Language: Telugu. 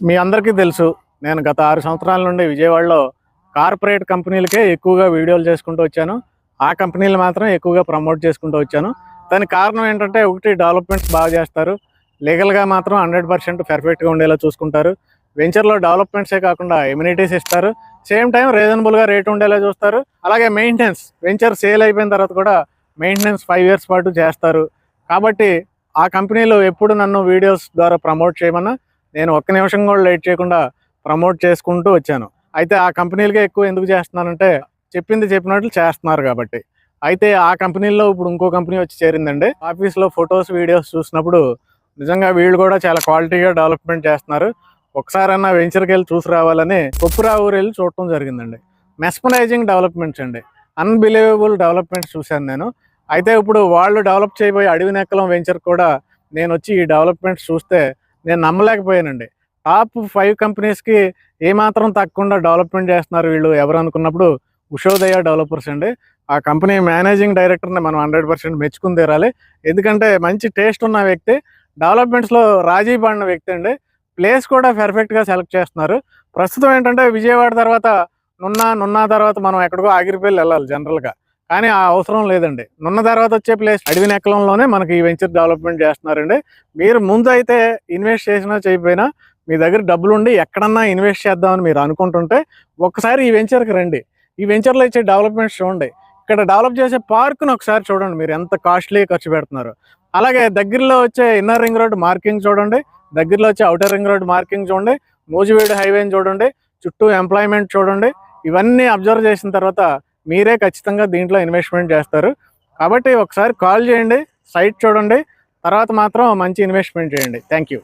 మీ అందరికీ తెలుసు, నేను గత 6 సంవత్సరాల నుండి విజయవాడలో కార్పొరేట్ కంపెనీలకే ఎక్కువగా వీడియోలు చేసుకుంటూ వచ్చాను. ఆ కంపెనీలు మాత్రం ఎక్కువగా ప్రమోట్ చేసుకుంటూ వచ్చాను. దానికి కారణం ఏంటంటే, ఒకటి డెవలప్మెంట్స్ బాగా చేస్తారు, లీగల్గా మాత్రం 100% పర్ఫెక్ట్గా ఉండేలా చూసుకుంటారు. వెంచర్లో డెవలప్మెంట్సే కాకుండా ఎమ్యూనిటీస్ ఇస్తారు, సేమ్ టైం రీజనబుల్గా రేట్ ఉండేలా చూస్తారు. అలాగే మెయింటెనెన్స్, వెంచర్ సేల్ అయిపోయిన తర్వాత కూడా మెయింటెనెన్స్ 5 years పాటు చేస్తారు. కాబట్టి ఆ కంపెనీలో ఎప్పుడు నన్ను వీడియోస్ ద్వారా ప్రమోట్ చేయమన్నా నేను ఒక్క నిమిషం కూడా లేట్ చేయకుండా ప్రమోట్ చేసుకుంటూ వచ్చాను. అయితే ఆ కంపెనీలకే ఎక్కువ ఎందుకు చేస్తున్నానంటే, చెప్పింది చెప్పినట్లు చేస్తున్నారు కాబట్టి. అయితే ఆ కంపెనీల్లో ఇప్పుడు ఇంకో కంపెనీ వచ్చి చేరిందండి. ఆఫీస్లో ఫొటోస్ వీడియోస్ చూసినప్పుడు నిజంగా వీళ్ళు కూడా చాలా క్వాలిటీగా డెవలప్మెంట్ చేస్తున్నారు, ఒకసారన్నా వెంచర్కి వెళ్ళి చూసి రావాలని కొప్పురావూరు వెళ్ళి చూడటం జరిగిందండి. మెస్మరైజింగ్ డెవలప్మెంట్స్ అండి, అన్బిలీవబుల్ డెవలప్మెంట్స్ చూశాను నేను. అయితే ఇప్పుడు వాళ్ళు డెవలప్ చేయబోయే అడవి నెక్కలం వెంచర్ కూడా నేను వచ్చి ఈ డెవలప్మెంట్స్ చూస్తే నేను నమ్మలేకపోయానండి. టాప్ 5 కంపెనీస్కి ఏమాత్రం తగ్గకుండా డెవలప్మెంట్ చేస్తున్నారు వీళ్ళు ఎవరు అనుకున్నప్పుడు ఉషోదయ డెవలపర్స్ అండి. ఆ కంపెనీ మేనేజింగ్ డైరెక్టర్ని మనం 100% మెచ్చుకుని తీరాలి. ఎందుకంటే మంచి టేస్ట్ ఉన్న వ్యక్తి, డెవలప్మెంట్స్లో రాజీ పడిన వ్యక్తి అండి. ప్లేస్ కూడా పర్ఫెక్ట్గా సెలెక్ట్ చేస్తున్నారు. ప్రస్తుతం ఏంటంటే, విజయవాడ తర్వాత నున్నా తర్వాత మనం ఎక్కడికో ఆగిరిపల్లి వెళ్ళాలి జనరల్గా, కానీ ఆ అవసరం లేదండి. నున్న తర్వాత వచ్చే ప్లేస్ అడవి నెక్కలంలోనే మనకి ఈ వెంచర్ డెవలప్మెంట్ చేస్తున్నారండి. మీరు ముందు అయితే ఇన్వెస్ట్ చేసినా చేయకపోయినా మీ దగ్గర డబ్బులుండి ఎక్కడన్నా ఇన్వెస్ట్ చేద్దామని మీరు అనుకుంటుంటే ఒక్కసారి ఈ వెంచర్కి రండి. ఈ వెంచర్లో ఇచ్చే డెవలప్మెంట్స్ చూడండి. ఇక్కడ డెవలప్ చేసే పార్కును ఒకసారి చూడండి, మీరు ఎంత కాస్ట్లీ ఖర్చు పెడుతున్నారు. అలాగే దగ్గరలో వచ్చే ఇన్నర్ రింగ్ రోడ్ మార్కింగ్ చూడండి, దగ్గరలో వచ్చే అవుటర్ రింగ్ రోడ్ మార్కింగ్ చూడండి, నూజివీడు హైవేని చూడండి, చుట్టూ ఎంప్లాయ్మెంట్ చూడండి. ఇవన్నీ అబ్జర్వ్ చేసిన తర్వాత మీరే ఖచ్చితంగా దీంట్లో ఇన్వెస్ట్మెంట్ చేస్తారు. కాబట్టి ఒకసారి కాల్ చేయండి, సైట్ చూడండి, తర్వాత మాత్రం మంచి ఇన్వెస్ట్మెంట్ చేయండి. Thank you.